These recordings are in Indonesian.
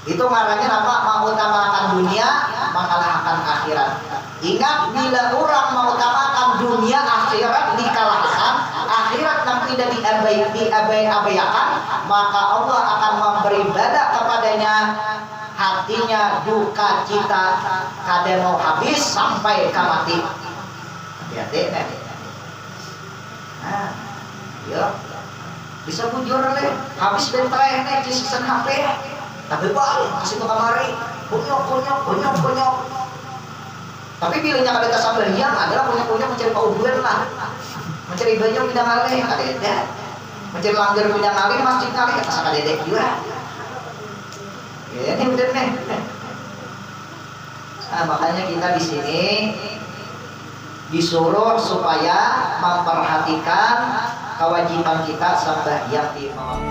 Itu ngarannya apa? Mengutamakan dunia, mengalahkan akhirat. Ingat, bila orang mengutamakan dunia, akhirat dikalahkan, akhirat yang tidak diabaikan, maka Allah akan memberi badak kepadanya, hatinya duka cita kada mau habis sampai ke mati. Hati-hati nih. Nah, ya bisa bujur leh, habis bentreng nih di season HP. Tapi bal, kasih ke kamari, kunyok. Tapi bilangnya kada tasabah yang adalah kunyok mencari pauduan lah, mencari banyak bidang alih, kada ada, mencari langgar bidang alih, masjid alih, kata kada ada juga. Ya ini udah nih. Nah, makanya kita di sini disuruh supaya memperhatikan kewajiban kita sembahyang di malam.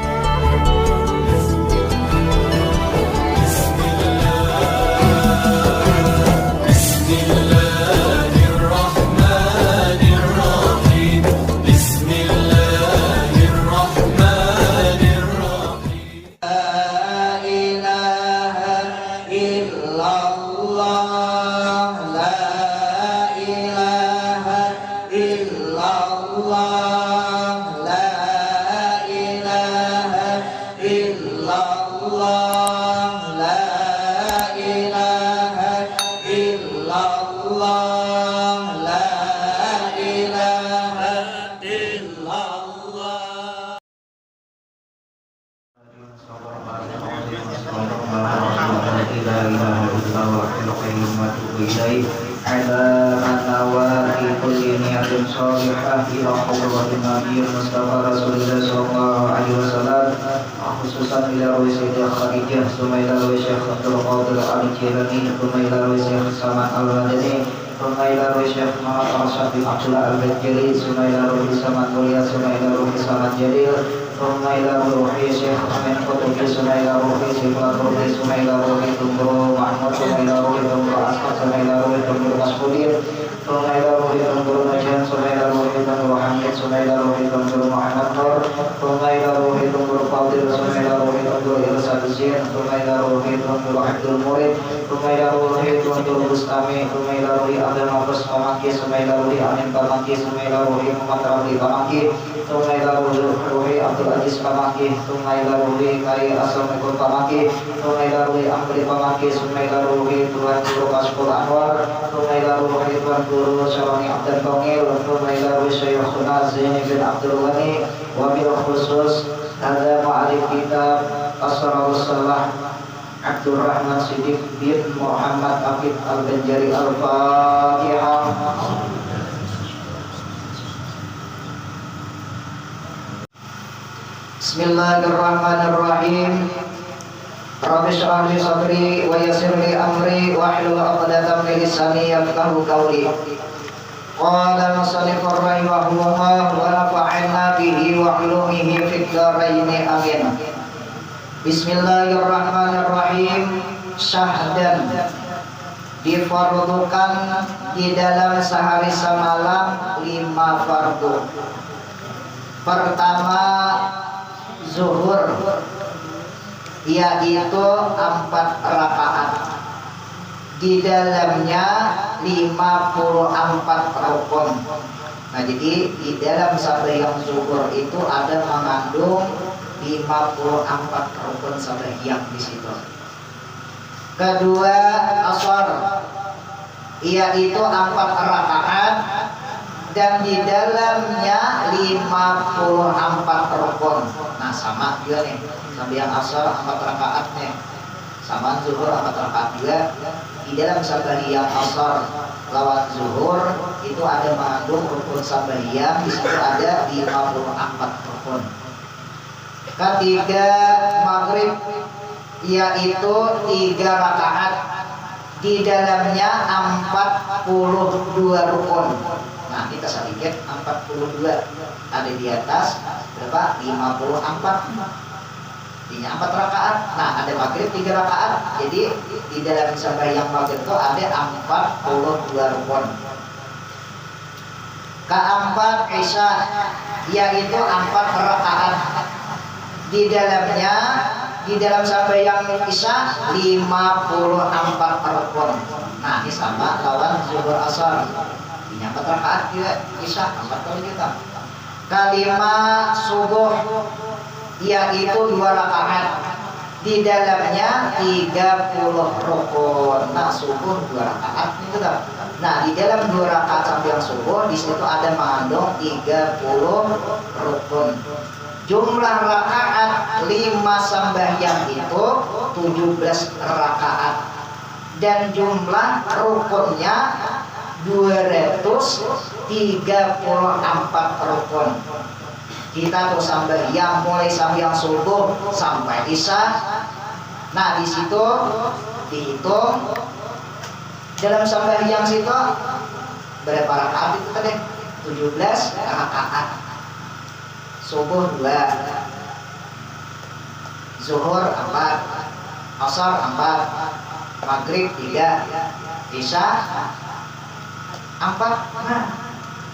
khususan ila rawi Sayyidah Khadijah summa ila rawi Syekh Abdul Qadir Al-Jilani summa ila rawi Syekh Saman Al-Madani summa ila rawi Syekh Muhammad Al-Rasyad bin Abdullah Al-Bajali summa ila rawi Saman Mulia summa ila rawi Saman Jalil summa ila rawi Syekh Amin Qutubi summa ila rawi Syekh Al-Rubi summa ila rawi Tumro Mahmud summa ila rawi Tumro Asqad summa ila rawi Tumro Mas'udin summa ila rawi Tumro Najan summa ila rawi Tumro Hamid summa ila rawi Tumro Muhammad Nur summa ila rawi Tumro Fadil summa ila rawi Tumro Irsad Zin summa ila rawi Tumro Abdul Murid summa ila rawi Tumro Bustami summa ila rawi Abdul Mafus Pamaki summa ila rawi Amin Pamaki summa ila rawi Muhammad Rabi Pamaki summa ila rawi Abdul Aziz Pamaki summa ila rawi Kai Assalamualaikum Pamaki summa ila rawi Amri Pamaki summa ila rawi Tuan Guru Kasful Anwar summa ila rawi Tuan Guru Syarani Abdul Tongil summa ila rawi Syekhuna Zaini bin Abdul Ghani wabil khusus ada ma'arif kitab Asrarul Salah Abdul Rahman Siddiq bin Muhammad Afid Al-Banjari Al-Fatihah. Bismillahirrahmanirrahim. Rabbi shrah li sadri wa yassir li amri wahlul 'uqdatam min lisani yafqahu qawli. Qala al-musannif rahimahullah wa nafa'ana bihi wa 'ulumihi fid dharain amin. Bismillahirrahmanirrahim. Syahdan difardukan di dalam sehari semalam 5 fardu. Pertama zuhur, yaitu 4 rakaat. Di dalamnya 54 rukun. Nah, jadi di dalam sembahyang zuhur itu ada mengandung 54 rukun sembahyang di situ. Kedua asar, yaitu 4 rakaat dan di dalamnya 54 rukun. Nah, sama juga nih, sembahyang asar 4 rakaat nih, sama zuhur 4 rakaat juga. Di dalam sembahyang asar lawan zuhur itu ada mengandung rukun sembahyang, di situ ada 54 rukun. Ketiga maghrib, yaitu 3 rakaat, di dalamnya 42 rukun. Nah, kita sedikit 42 ada di atas berapa? 54. Artinya 4 rakaat. Nah, ada maghrib 3 rakaat. Jadi di dalam sembahyang maghrib itu ada 42 rukun. Keempat isya, yaitu 4 rakaat. Di dalamnya di dalam sembahyang isya 54 rukun. Nah ini sama lawan zuhur asar. Ini 4 rakaat juga isya 4 kali juga. Kalimat subuh yaitu 2 rakaat. Di dalamnya 30 rukun. Nah subuh 2 rakaat itu kan. Nah di dalam 2 rakaat sembahyang subuh di situ ada mengandung 30 rukun. Jumlah rakaat 5 sembahyang itu 17 rakaat dan jumlah rukunnya 234 rukun. Kita tuh sembahyang mulai sembahyang subuh sampai isya. Nah di situ dihitung dalam sembahyang situ berapa rakaat itu tadi? 17 rakaat. Subuh 2, zuhur 4, asar 4, maghrib 3, isya 4. Nah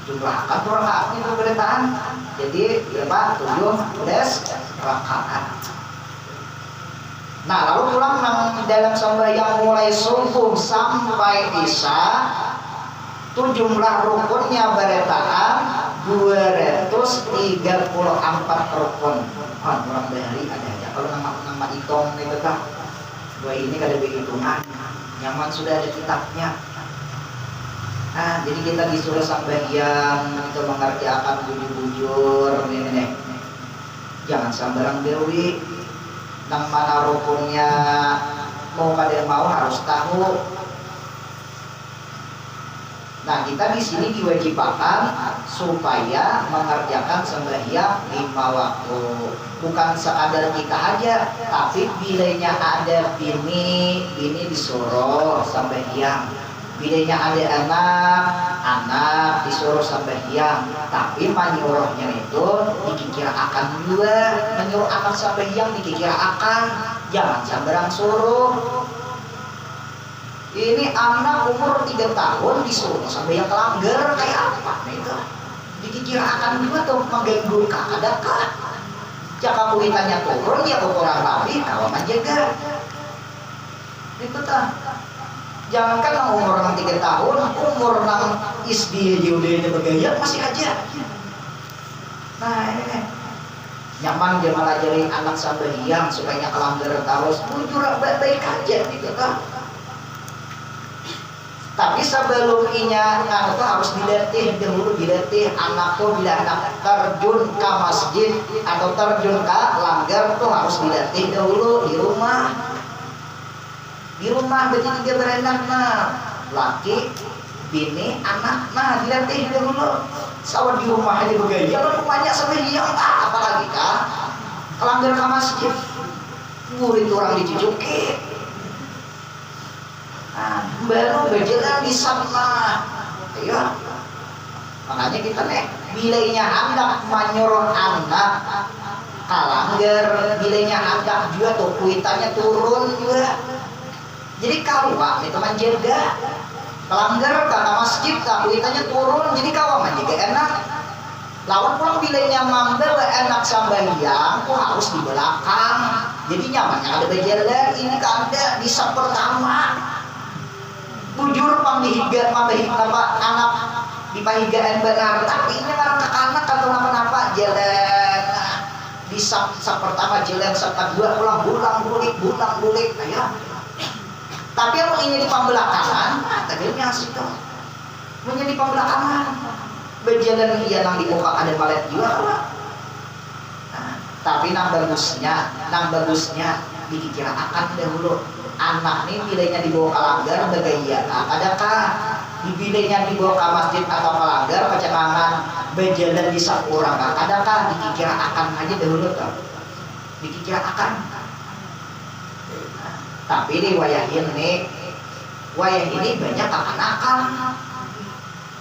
jumlah rakaat itu berapaan? Jadi berapa? 17 rakaat. Nah lalu pulang dalam sembahyang mulai subuh sampai isya itu jumlah rukunnya berapaan? 234 rukun. Orang dari ada aja kalau nama hitung itu kan dua ini kada berhitungan, nyaman sudah ada kitabnya. Nah jadi kita disuruh sembahyang itu mengerjakan bujur-bujur ini. Jangan sembarang dewi nang mana rukunnya mau kada mau harus tahu. Nah kita di sini diwajibkan supaya mengerjakan sembahyang 5 waktu. Bukan sekadar kita aja, tapi bilanya ada bini disuruh sembahyang. Bilanya ada anak disuruh sembahyang. Tapi menyuruhnya itu dikira-akan juga, menyuruh akan sembahyang dikira-akan, jangan sembarang suruh. Ini anak umur 3 tahun disuruh sampai yang kelanggar kayak apa nih itu? Dikira akan juga tuh mengganggu adakah? Jika kuitannya turun ya kurang lebih kalau menjaga. Itu tuh. Jangankan nang umur 3 tahun, umur nang SD aja bergaya masih aja. Nah ini nih. Nyaman dia malah jadi anak sembahyang supaya kelanggar terus. Bujur baik aja gitu kan. Tapi sebelum inya anak tuh harus dilatih dahulu, dilatih anak tuh bila anak terjun ke masjid atau terjun ke langgar tuh harus dilatih dahulu di rumah. Di rumah berarti 3 berenak nah, laki, bini, anak, nah dilatih dahulu. Sawah di rumah aja bergaya, lalu banyak sembahyang apalagi kan kelanggar ke masjid, murid orang dicucuki. Nah, baru berjalan di sana, ya. Makanya kita nih, bilainya hendak menyuruh anak kalanggar, bilainya hendak juga tuh kuitannya turun juga. Jadi kalau itu menjaga kalanggar ke masjid, kuitannya turun, jadi kalau menjaga enak. Lawan pulang bilainya mambil enak sambayang, kok harus di belakang. Jadi nyamannya ada berjalan, ini kan ada di sab pertama. Bujur panghiga apa anak dipahigaan benar tapi ini kan ke anak atau apa jalan di sab pertama jalan sab kedua bulang bulik ayo. Tapi yang ini di pembelakangan tadi asik tuh menjadi pembelakangan berjalan iya nang di muka ada palet juga nah, tapi nang bagusnya dikira akan dahulu anak ini bilainya dibawa ke langgar bergaya adakah bilainya dibawa ke masjid atau ke langgar kecengangan berjalan di sapurang adakah dikira akan aja dahulu tuh dikira akan tapi di wayah ini banyak akan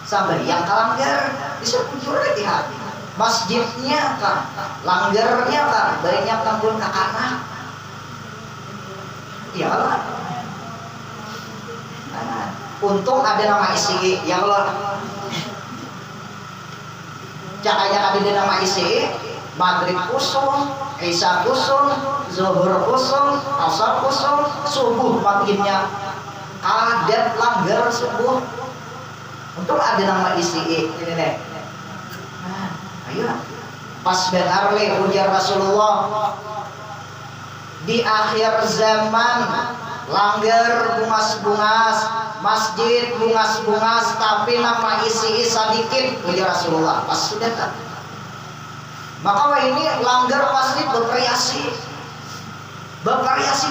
sampai yang ke langgar bisa muncul di hati masjidnya kan langgarnya kan banyak tanggul ke anak. Ya Allah. Untung ada nama isi, ya Allah. Cakaya ada nama isi, maghrib kusum, Isya kosong, zuhur kosong, asar kosong, subuh makinnya kadet langgar subuh. Untuk ada nama isi ini nih. Nah, ayo pas benar le ujar Rasulullah di akhir zaman langgar bungas-bungas, masjid bungas-bungas, tapi nama isi sedikit ujar Rasulullah. Pas sudah tak. Maka wah ini langgar masjid bervariasi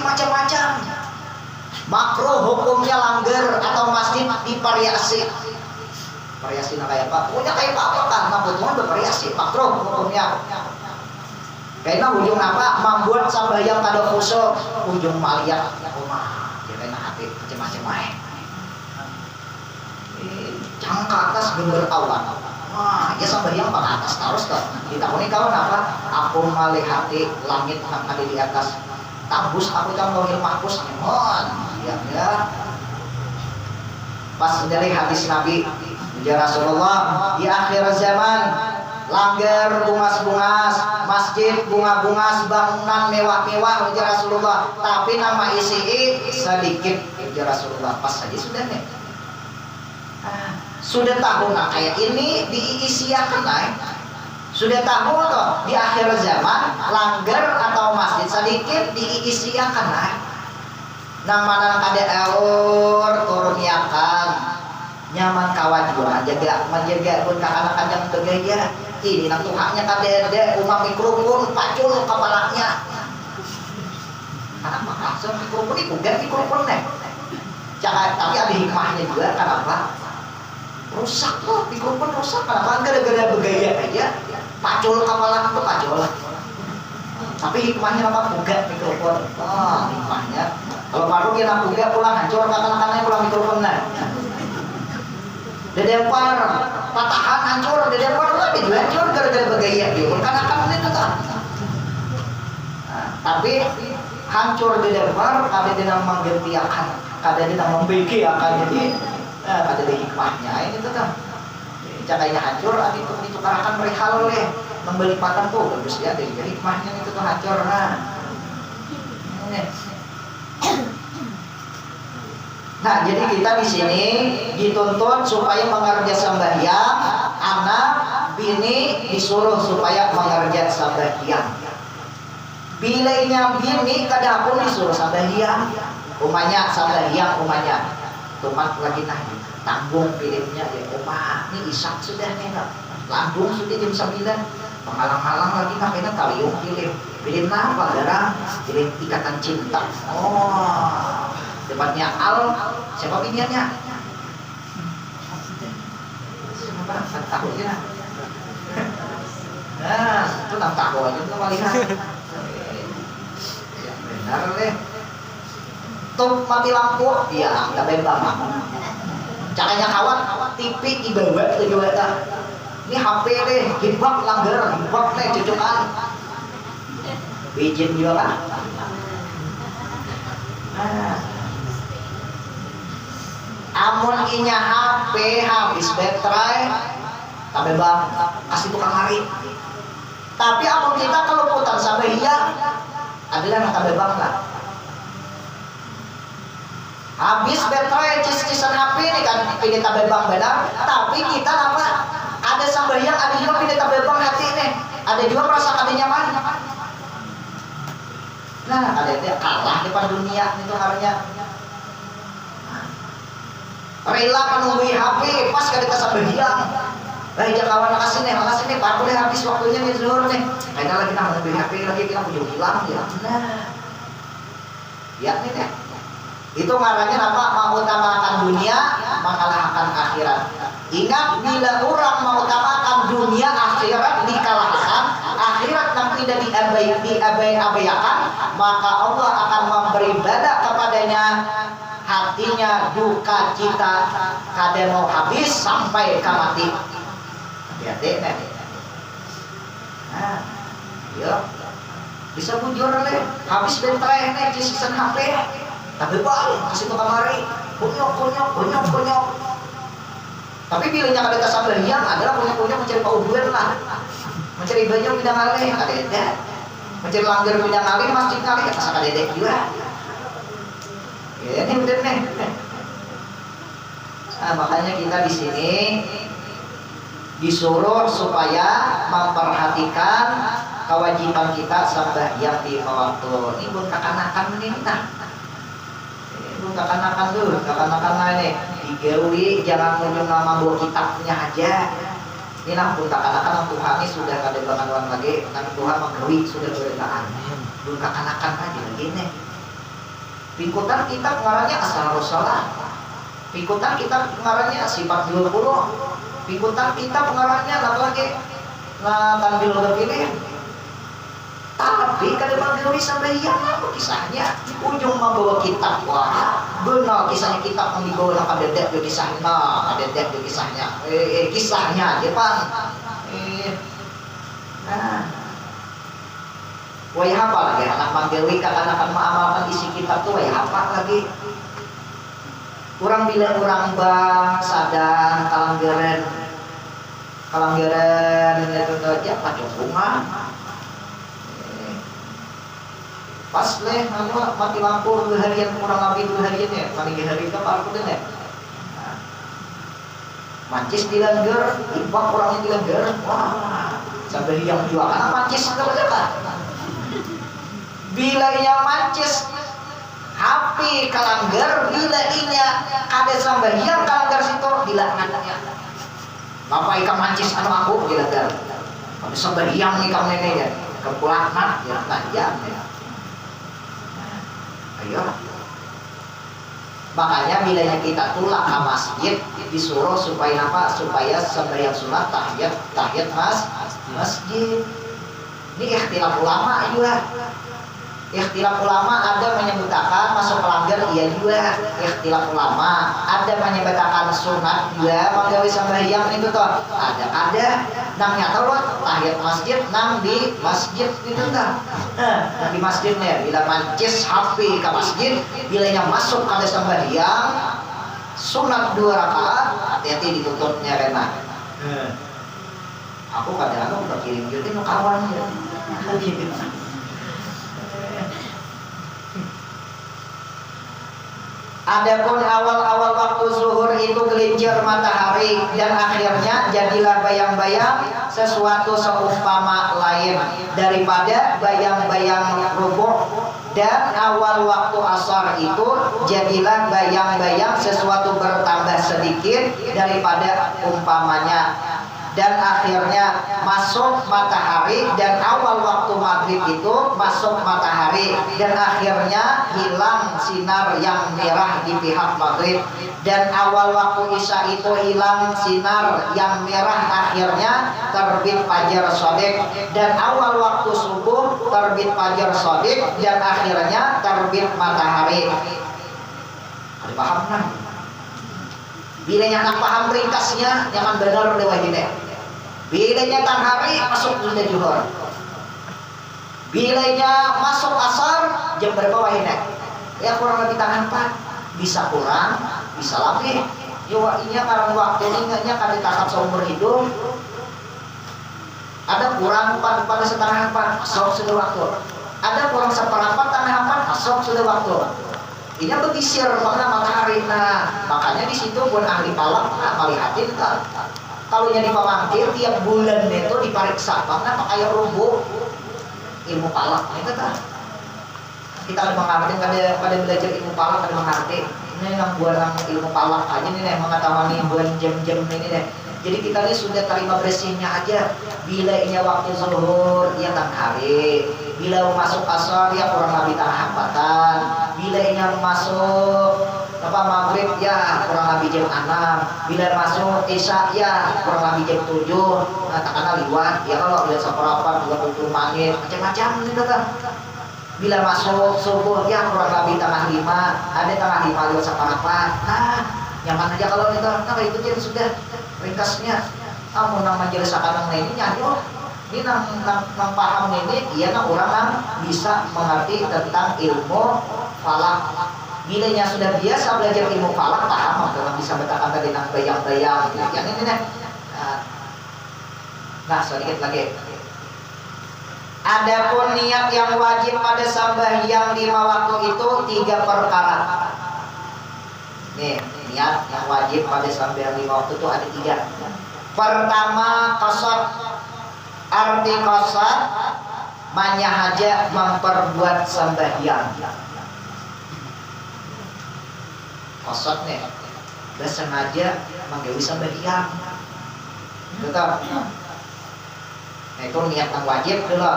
macam-macam. Makruh hukumnya langgar atau masjid divariasi. Variasi kayak apa? Punya kayak apa kan? Kebetulan bervariasi. Makruh hukumnya. Karena ujung apa? Membuat sambayang kada khusyuk, ujung maliat rumah. Jadi hati macam-macam main. Jangka atas gember awan. Wah, ya sambayang pada atas terus toh. Kita ini kawan apa? Aku melihat langit yang ada di atas. Tabus aku kan lauhil mahfuz mohon. Ya. Pas dari hadis Nabi ya Rasulullah di akhir zaman langgar bungas-bungas, masjid bunga-bungas, bangunan mewah-mewah ya Rasulullah, tapi nama isi sedikit ya Rasulullah. Pas saja sudah nih. Sudah tahu nah kayak ini diisiakan naik. Sudah tahu toh di akhir zaman langgar atau masjid sedikit diisiakan naik. Nang mana kada aur turuniakan nyaman kawan juga menjaga pun anak-anak yang bergaya. Ini nang Tuhannya kada umat mikrofon pacul kepalanya. Anak makasih mikrofon itu gan mikrofon nih. Jangan, tapi ada hikmahnya juga. Kenapa? Rusak loh, mikrofon rusak. Kenapa? Gara-gara bergaya aja pacul kepala itu pacul. Tapi hikmahnya apa? Bugat mikrofon. Oh, hikmahnya kalau baru kita bugat pulang hancur kanan-kanannya pulang mikrofon lah. Dedempar patahan hancur, dedempar tapi juga hancur gara-gara bergaya dia. Kan itu tak. Tapi hancur dedempar kada dinang menggantiakan, kada dinang membegiakan. Jadi ada di hikmahnya ini tuh kan cakainya hancur itu ditukarakan perihal oleh membeli pakan tuh bagus ya dari hikmahnya itu tuh hancur. Nah jadi kita di sini dituntut supaya mengerja sembahyang, anak bini disuruh supaya mengerja sembahyang. Bilainya bini kadang pun disuruh sembahyang, umanya sembahyang umanya. Tumat lagi nah tanggung pilihnya ya oma ini isak sudah nih lambung sudah jam 9 menghalang-halang lagi nah kena kaliung pilih apa darah pilih ikatan cinta. Oh depannya al siapa pilihannya siapa tahu aja nah itu tak tahu aja tuh melihat benar deh. Tuh mati lampu, iya nggak bebas. Cakanya kawan, TV dibawa ke juga dah. Ini HP deh, hibak langgar, hibak deh cucukan. Bijin juga kan. Amun inya HP habis baterai, tak bebas, kasih tukang hari. Tapi amun kita kalau putar sampai iya, adalah tak bebas lah. Habis baterai cis-cisan HP ini kan pilih tabebang benar, tapi kita apa? Ada sambayang, ada juga pilih tabebang hati ini. Ada juga merasa kada nyaman. Nah, ada itu kalah depan dunia itu harusnya. Rela menunggui HP pas kada kita sambayang. Lah ija kawan makasih nih, Pak boleh habis waktunya nih zuhur nih. Kayaknya lagi kita menunggui HP lagi kita punya hilang ya. Nah. Ya nih deh. Itu ngarannya apa? Mengutamakan dunia, mengalahkan akhirat. Ingat bila orang mengutamakan dunia, akhirat dikalahkan, akhirat yang tidak diabaikan, maka Allah akan memberi bala kepadanya, hatinya duka cita kada mau habis sampai ke mati. Hati-hati nih. Nah, yuk. Bisa bujur nih, habis baterai nih sisisan HP. Tapi bang, kasih tukang hari, kunyok. Tapi bilangnya kada kesambahyang adalah kunyok mencari pauduan lah, mencari banyak bidang aleh, kada ada. Macam langgar pindah ngali masjid ngali kata sakadedek juga. Ya ini bener nih. Nah, makanya kita di sini disuruh supaya memperhatikan kewajiban kita sembahyang di waktu. Ini bukan kekanakan ini nah. Ini bukan kekanakan dulu, kekanakan lain digawi jangan kunjung nama bawa kitabnya aja. Ini nah pun kekanakan Tuhan ini sudah kada bakalan lagi, nanti Tuhan menggawi sudah berenaan. Bukan kekanakan aja lagi nih. Pikutan kita pengarangnya asal salah. Pikutan kita pengarangnya sifat 20. Pikutan kita pengarangnya apa lagi? Nah, tampil begini. Tapi kada manggawi sambahyang apa kisahnya? Ujung membawa kitab. Wah, benar kisahnya kitab yang dibawa nak kadedek di kisahnya, kadedek di kisahnya. Kisahnya aja, Bang. Nah. Wah, apa lagi anak manggawi akan mengamalkan isi kitab tuh wah apa lagi? Kurang bilang orang bang sadang kalanggaran itu aja pacungan. Pas leh anu mati lampu 2 harian kurang lebih 2 harian ya, paling 3 hari itu aku deh. Mancis dilanggar, ibak orangnya dilanggar. Wah, sampai yang jual karena mancis itu aja kan. Bila ia mancis hapi kalanggar, bila inya ada sambahyang kalanggar situ dilaknatnya. Bapak ikan mancis anu aku dilanggar. Ada sambahyang ikan nene ya, kepulaknat ya tajam ya. Ayo. Makanya bilanya kita tulak ke masjid disuruh supaya apa? Supaya sembahyang sunat tahiyat masjid. Ini ikhtilaf ulama juga. Ikhtilaf ulama ada menyebutkan masuk pelanggar iya juga. Ikhtilaf ulama ada menyebutkan sunat juga menggawi sembahyang itu toh. Ada nangnya tahu tahiyat masjid nang di masjid itu toh. Nang di masjidnya bila mancis HP ke masjid bilanya masuk ke sembahyang sunat 2 rakaat hati-hati ditutupnya rena. Aku kadang-kadang udah kirim gitu kawan ya. Adapun awal-awal waktu zuhur itu gelincir matahari dan akhirnya jadilah bayang-bayang sesuatu seumpama lain daripada bayang-bayang rubuh, dan awal waktu asar itu jadilah bayang-bayang sesuatu bertambah sedikit daripada umpamanya, dan akhirnya masuk matahari, dan awal waktu maghrib itu masuk matahari dan akhirnya hilang sinar yang merah di pihak maghrib, dan awal waktu isya itu hilang sinar yang merah akhirnya terbit fajar shadiq, dan awal waktu subuh terbit fajar shadiq dan akhirnya terbit matahari. Ada paham kan? Bila anak paham ringkasnya jangan benar lewat ini. Bilanya tang hari masuk sudah zuhur. Bilanya masuk asar jam berapa wahina? Ya kurang lebih tangan 4. Bisa kurang, bisa lebih. Yo inya karena waktu ingatnya kada tahap seumur hidup. Ada kurang 4 pada setengah 4 masuk sudah waktu. Ada kurang seperempat tengah 4 masuk sudah waktu. Ini betisir makna matahari. Nah, makanya di situ pun ahli palak melihatin kan. Kalau jadi pemangkir tiap bulan itu diperiksa, karena pakai rubuh ilmu palak, itu kan. Kita ada mengerti pada belajar ilmu palak ada mengerti. Ini yang buat ilmu palak aja nih mengetahui buat jam-jam ini deh. Jadi kita ini sudah terima bersihnya aja. Bila ini waktu zuhur ya tang hari, bila masuk asar ya kurang lebih tengah hambatan, bila ini masuk maghrib ya kurang lebih jam 6, bila masuk isya ya kurang lebih jam 7. Katakanlah liwat ya, kalau lihat seperempat 20 menit macam-macam gitu kan. Bila masuk subuh ya kurang lebih tengah 5, ada tengah 5 liwat seperempat. Nah nyaman aja kalau itu. Nah itu jadi sudah ringkasnya. Mau nang menjelaskan ini nyanyo ini nang paham ini iya nang orang nang bisa mengerti tentang ilmu falak. Bilanya sudah biasa belajar ilmu falak paham orang bisa betahkan tadi nang bayang-bayang yang ini nih. Nah sedikit lagi Adapun niat yang wajib pada sembahyang 5 waktu itu 3 perkara. Nih, niat yang wajib pada sembahyang 5 waktu itu ada 3. Pertama, qasad. Arti qasad manyahaja memperbuat sembahyang. Qasad nih, bersengaja menggawe sembahyang. Betul. Nah, itu niat yang wajib dulu.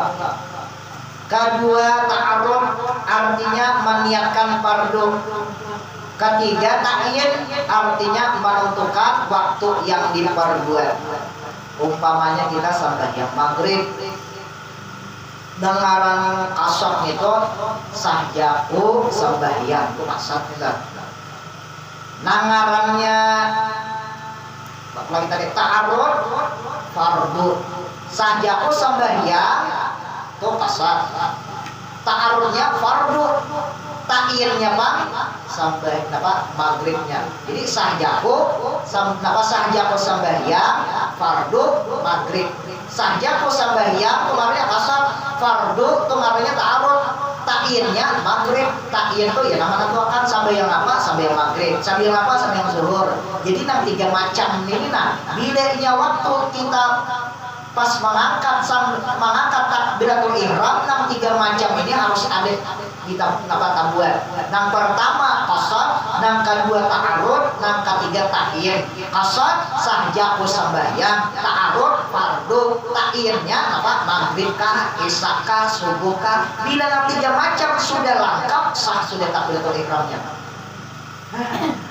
Kedua, ta'arud, artinya meniatkan fardu. Ketiga, ta'yin, artinya menentukan waktu yang diperbuat. Umpamanya kita sembahyang maghrib, dengaran qasad itu sahjaku sembahyang itu qasad kita. Nangarannya lagi tadi ta'arud fardu. Sahjaku sembahyang itu qasad. Ta'arudnya fardu. Ta'yinnya bang sampai maghribnya. Jadi sahjaku sembahyang fardu maghrib. Sahjaku sembahyang kemarinnya qasad, fardu kemarinnya ta'arud. Ta'yinnya maghrib. Ta'yin itu ya nama kan sembahyang apa? Sembahyang maghrib. Sembahyang apa? Sembahyang zuhur. Jadi 3 macam ini bilanya waktu kita pas mengangkat takbiratul ihram 3 macam ini harus ada kita buat. Yang pertama qasad, yang kedua ta'arud, yang ketiga ta'yin. Qasad sahjaku sembahyang, ta'arud fardu, ta'yinnya maghrib kah, isya kah, subuh kah. Bila 3 macam sudah lengkap, sah sudah takbiratul ihramnya.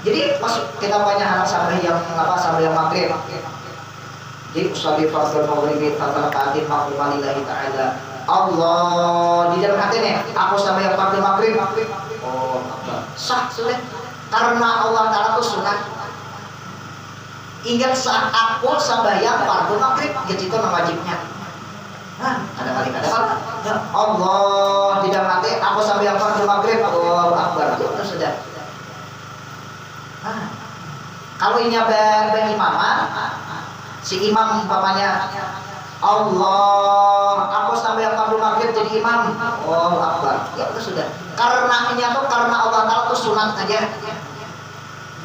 Jadi masuk kita banyak anak sembahyang maghrib. Jadi usolli fardhu maghribi fatalaqatin maqribah lillahi ta'ala. Allah di dalam hati nih, aku sembahyang fardhu maghrib. Oh, sah sudah. Karena Allah Ta'ala itu sunat. Ingat saat aku sembahyang fardhu maghrib, jadi itu wajibnya. Ada kali Allah di dalam hati, aku sembahyang fardhu maghrib. Oh, akbar. Itu sudah. Kalau ini berimaman, si imam umpamanya Allah, aku sampai fardhu maghrib jadi imam. Oh, akbar. Ya itu sudah. Karena Allah Ta'ala itu sunat aja.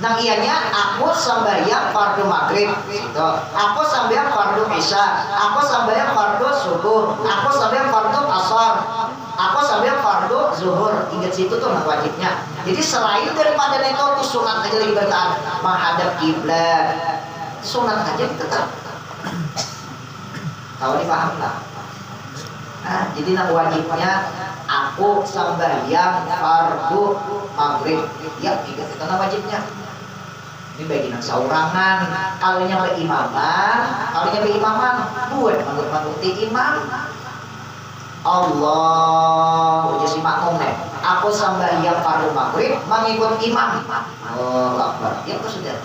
Nang ianya aku sembahyang fardhu maghrib, gitu. Aku sembahyang fardhu isya, aku sembahyang fardhu subuh, aku sembahyang fardhu asar, aku sembahyang fardhu zuhur. Ingat situ tuh wajibnya. Jadi selain daripada itu tuh sunat aja lagi bertahan menghadap kiblat. Sunat aja tetap. Tahu dipaham lah. Jadi wajibnya aku sembahyang fardhu maghrib. Ya, itu wajibnya. Ini bagi nang saurangan. Kalau nya berimaman, buat mangut ti imam. Allah, uji si makmum nih. Aku sembahyang fardhu maghrib mengikut imam. Oh, akbar. Ya itu sudah.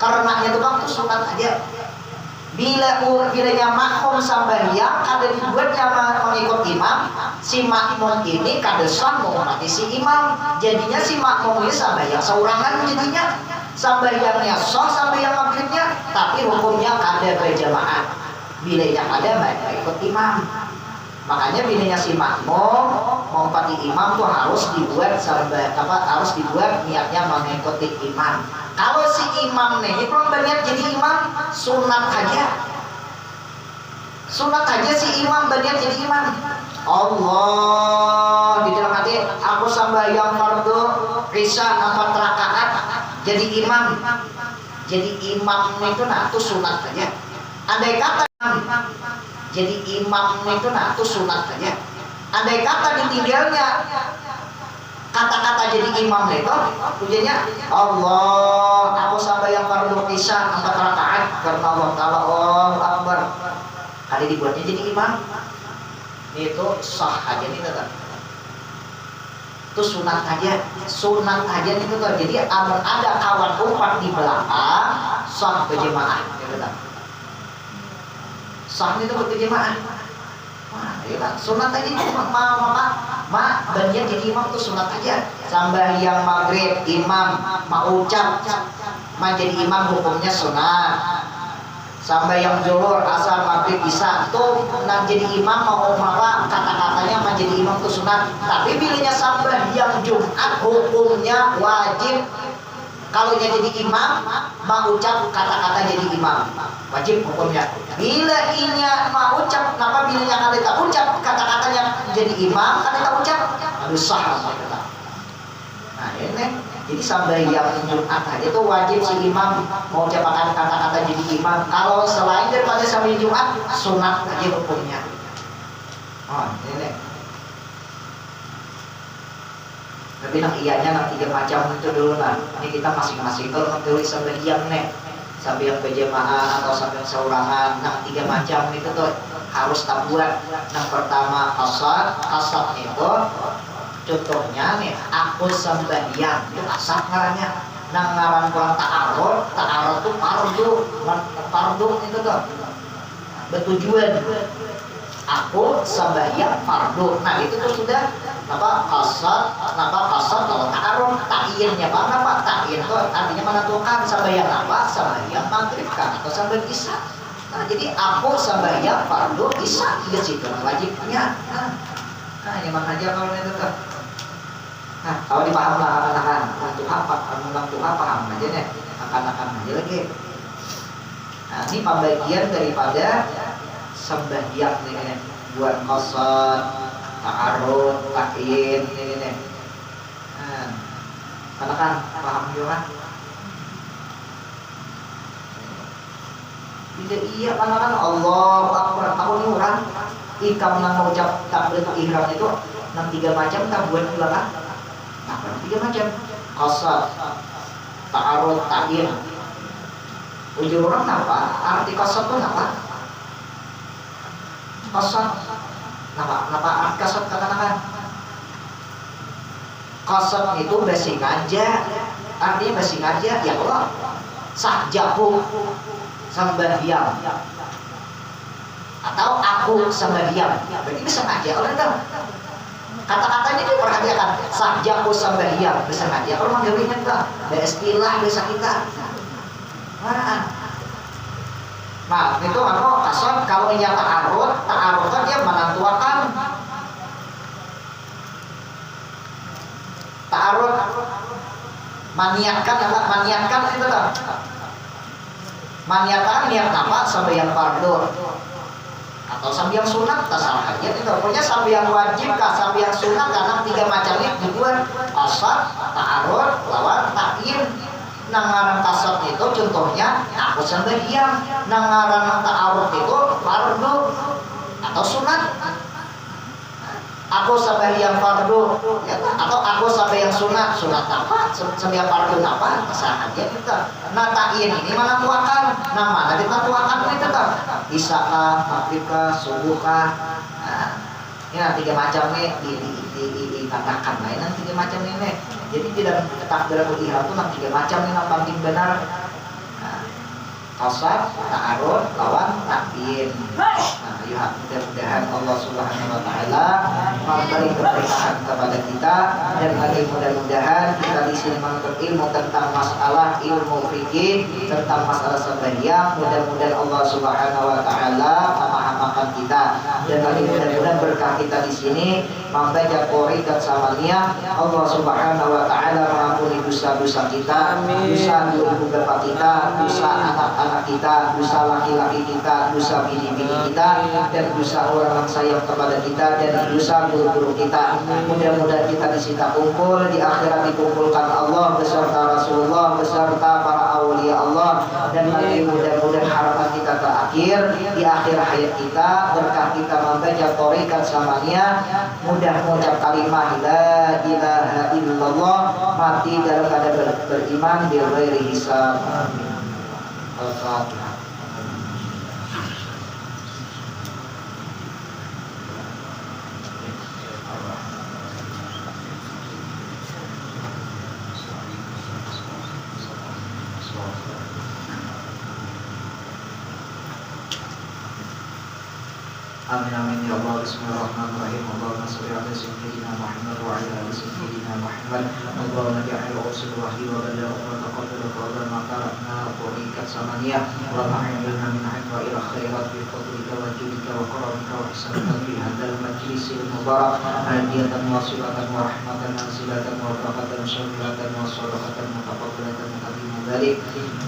Karena itu kan sunat aja. Bilanya makmum sembahyang kada dibuatnya mengikut imam, si makmum ini kada sah menghormati si imam. Jadinya si makmum ini sembahyang saurangan jadinya. Sembahyangnya sah sembahyang maghribnya, tapi hukumnya kada berjamaah. Bilanya kada ikut imam. Makanya bilanya si makmum menghormati imam tuh harus dibuat harus dibuat niatnya mengikuti imam. Kalau si imam nih belum berniat jadi imam, sunat aja. Sunat aja si imam berniat jadi imam. Allah di dalam hati, aku sembahyang fardhu isya 4 rakaat jadi imam. Jadi imam itu tuh sunat aja. Andai kata jadi imam itu tuh sunat aja. Andai kata ditinggalnya kata-kata jadi imam itu tujuannya Allah, aku sembahyang fardhu isya 4 rakaat karena Allah Ta'ala. Oh, akbar. Ada dibuatnya jadi imam. Itu sah aja nih tetap. Itu sunat aja nih tetap. Jadi ada kawan umpat di belakang sah berjemaah tetap. Sah itu berjemaah. Wah, iya sunat aja berniat jadi imam itu sunat aja. Sembahyang maghrib imam mau ucap jadi imam hukumnya sunat. sampai yang zuhur, asar, maghrib, isya itu nak jadi imam mau apa kata-katanya mau jadi imam itu sunat. Tapi bilanya sampai yang Jumat hukumnya wajib. Kalau dia jadi imam mau ucap kata-kata jadi imam wajib hukumnya. Bila inya mau ucap, kenapa bilanya kalau tak ucap kata-katanya jadi imam kalau tak ucap harus sah. Nah ini jadi sampai yang Jumat aja itu wajib si imam mau ucapkan kata-kata jadi imam. Kalau selain daripada sampai Jumat sunat aja hukumnya. Oh ini. Tapi nak ianya nak 3 macam itu dulu nah. Ini kita masing-masing kalau tulis sampai diam nih. Sampai yang berjamaah atau sampai yang saurangan, nak 3 macam itu tuh harus tak buat. Yang pertama kasat itu contohnya nih, aku sembahyang itu asap ngarannya. Nang ngaran kurang ta'arud tuh fardu itu tuh bertujuan aku sembahyang fardu. Nah itu tuh sudah kasat kalau ta'arud ta'innya apa ta'in itu artinya menentukan sembahyang apa, sembahyang maghrib kan atau sembahyang isya. Nah jadi aku sembahyang fardu isya di situ wajibnya. Nah ini aja kalau itu tuh. Nah, kalau dipaham lah akan-akan untuk apa paham aja nih, akan-akan aja lagi. Nah, ini pembagian daripada sembahyang nih, buat qasad, ta'arud, ta'in nih. Nah, akan paham juga. Tidak iya kan Allahu Akbar. Aku ini orang ikam nang mengucap takbiratul ihram itu 3 macam tak buat juga kan? 3 macam qasad, ta'arud, ta'in. Ujur orang apa? Arti qasad itu apa? Qasad apa arti qasad katakan? Qasad itu bersengaja. Artinya bersengaja ya Allah. Sahjahu sembahyang. Atau aku sembahyang. Berarti bersengaja orang tahu. Kata-katanya itu perhatikan, sahjaku sembahyang bersengaja. Kalau manggilnya enggak, ada istilah desa kita. Nah, itu kasar kalau ini ta'arud kan dia menentukan ta'arud maniatkan itu loh. Maniatkan niat apa sampai yang fardu atau sampai yang sunat terserah aja itu. Pokoknya sampai yang wajib kah sampai yang sunat karena 3 macamnya dibuat qasad, ta'arud, lawan ta'in. Nangaran qasad itu contohnya aku sembahyang, nangaran ta'arud itu fardu atau sunat. Aku sembahyang fardu ya, atau aku sembahyang sunat apa? Sembahyang fardu apa? Terserah aja kita. Nah ta'in ini mana tuakan? Nah mana kita tuakan ini tetap isya kah, maghrib kah, subuh kah? Nah, ini 3 macam nih dikatakan lain 3 macam ini. Jadi tidak takbiratul ihram itu 3 macam nih yang paling benar. Qasad, ta'arud, lawan ta'in. Nah, ya mudah-mudahan Allah Subhanahu wa taala memberi keberkahan kepada kita dan lagi mudah-mudahan kita di sini menuntut ilmu tentang masalah ilmu fikih, tentang masalah sembahyang. Mudah-mudahan Allah Subhanahu wa taala memahamkan kita dan lagi mudah-mudahan berkah kita di sini membaca qorikat samania. Allah Subhanahu wa taala mengampuni dosa-dosa kita, dosa ibu bapak kita, dosa anak-anak kita, dosa laki-laki kita, dosa bini-bini kita, dan dosa orang yang sayang kepada kita, dan dosa guru-guru kita. Mudah-mudahan kita disita kumpul di akhirat dikumpulkan Allah beserta Rasulullah beserta para aulia Allah, dan lagi mudah-mudahan harapan kita terakhir di akhir hayat kita berkah kita membaca thorikat samania, mudah mengucap kalimat la ilaha illallah, mati dalam keadaan beriman bi ghairi hisab. Al-Fatihah. Amin amin ya Allah. Bismillahirrahmanirrahim. Allahumma shalli ala sayyidina Muhammad wa ala ali sayyidina Muhammad. Allahumma ja'al usul wahyi wa balagh wa taqabbal qawlan ma qara'na qurikat samaniyah wa ma'amilna min wa ila khairat bi fadlika wa judika wa karamika wa ihsanika fi hadzal majlisil mubarak hadiyatan wa silatan wa rahmatan wa silatan wa barakatan syamilatan wa sadaqatan mutaqabbalatan mutaqabbilan dzalik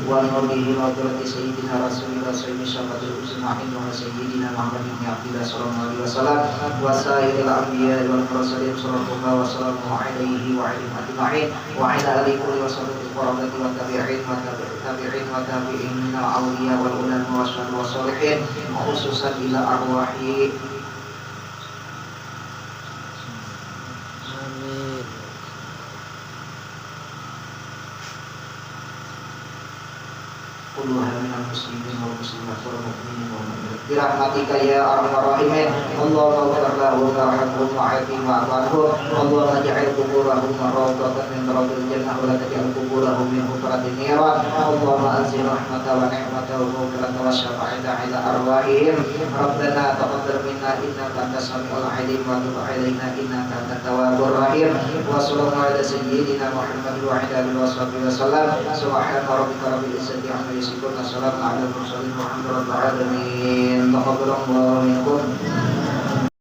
wa nabihi wa turati sayyidina rasulillah sayyidina syafatul usmahin wa sayyidina Muhammad bin Abdillah sallallahu alaihi wasallam wa sayyidil anbiya wal mursalin sallallahu wa sallamu alaihi wa alihi ajma'in wa ala alihi wa sahbihi warahmatullahi wa tabi'in wa tabi'in wa tabi'in min al-awliya wal ulama wa salihin khususan ila arwahi kulluha minal muslimin wal muslimat wal mu'minin wal mu'minat bi rahmatika ya arhamar rahimin. Allahumma ighfir lahum warhamhum wa'afihim wa'fu anhum. Allahumma ij'al quburahum rawdatan min riyadil jannah wa la taj'al quburahum min hufratin niran. Allahumma anzil rahmata wa ni'mata wa maghfirata wa syafa'ata ila arwahihim. Rabbana taqabbal minna innaka antas samiul alim wa tub 'alaina innaka antat tawwabur rahim. Wa sallallahu ala sayyidina Muhammad wa ala alihi wa sallam. Subhana rabbika rabbil izzati amma yasifun. Assalamualaikum warahmatullahi wabarakatuh. Taqabbalallahu minkum.